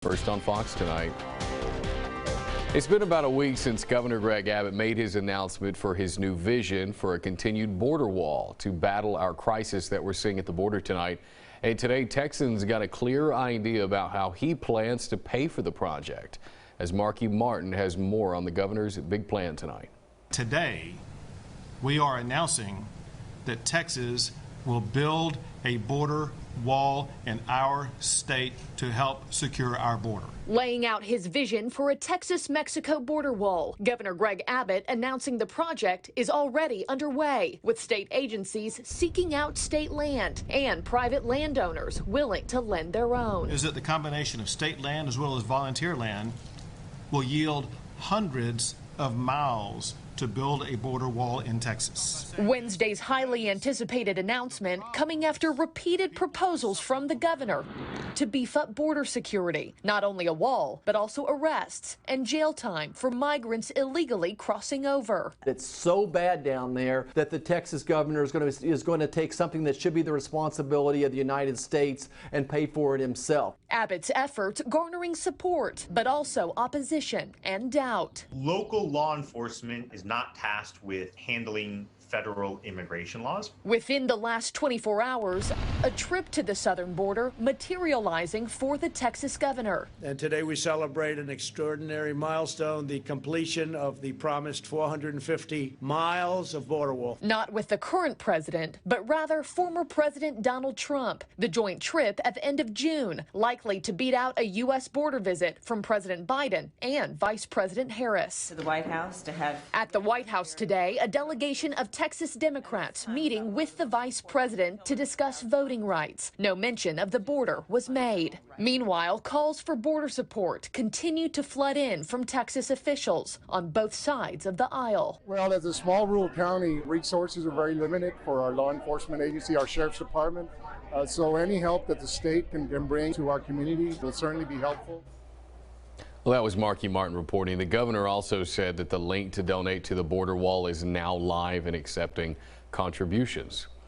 First on Fox tonight. It's been about a week since Governor Greg Abbott made his announcement for his new vision for a continued border wall to battle our crisis that we're seeing at the border tonight. And today, Texans got a clear idea about how he plans to pay for the project. As Marky Martin has more on the governor's big plan tonight. Today, we are announcing that Texas will build a border wall in our state to help secure our border. Laying out his vision for a Texas-Mexico border wall, Governor Greg Abbott announcing the project is already underway, with state agencies seeking out state land and private landowners willing to lend their own. Is that the combination of state land as well as volunteer land will yield hundreds of miles to build a border wall in Texas. Wednesday's highly anticipated announcement coming after repeated proposals from the governor to beef up border security. Not only a wall, but also arrests and jail time for migrants illegally crossing over. It's so bad down there that the Texas governor is going to take something that should be the responsibility of the United States and pay for it himself. Abbott's efforts garnering support, but also opposition and doubt. Local law enforcement is not tasked with handling federal immigration laws. Within the last 24 hours, a trip to the southern border materializing for the Texas governor. And today we celebrate an extraordinary milestone, the completion of the promised 450 miles of border wall. Not with the current president, but rather former President Donald Trump. The joint trip at the end of June, likely to beat out a U.S. border visit from President Biden and Vice President Harris. To the White House to have... At the White House today, a delegation of Texas Democrats meeting with the vice president to discuss voting rights. No mention of the border was made. Meanwhile, calls for border support continue to flood in from Texas officials on both sides of the aisle. Well, as a small rural county, resources are very limited for our law enforcement agency, our sheriff's department. So any help that the state can bring to our community will certainly be helpful. Well, that was Marky Martin reporting. The governor also said that the link to donate to the border wall is now live and accepting contributions.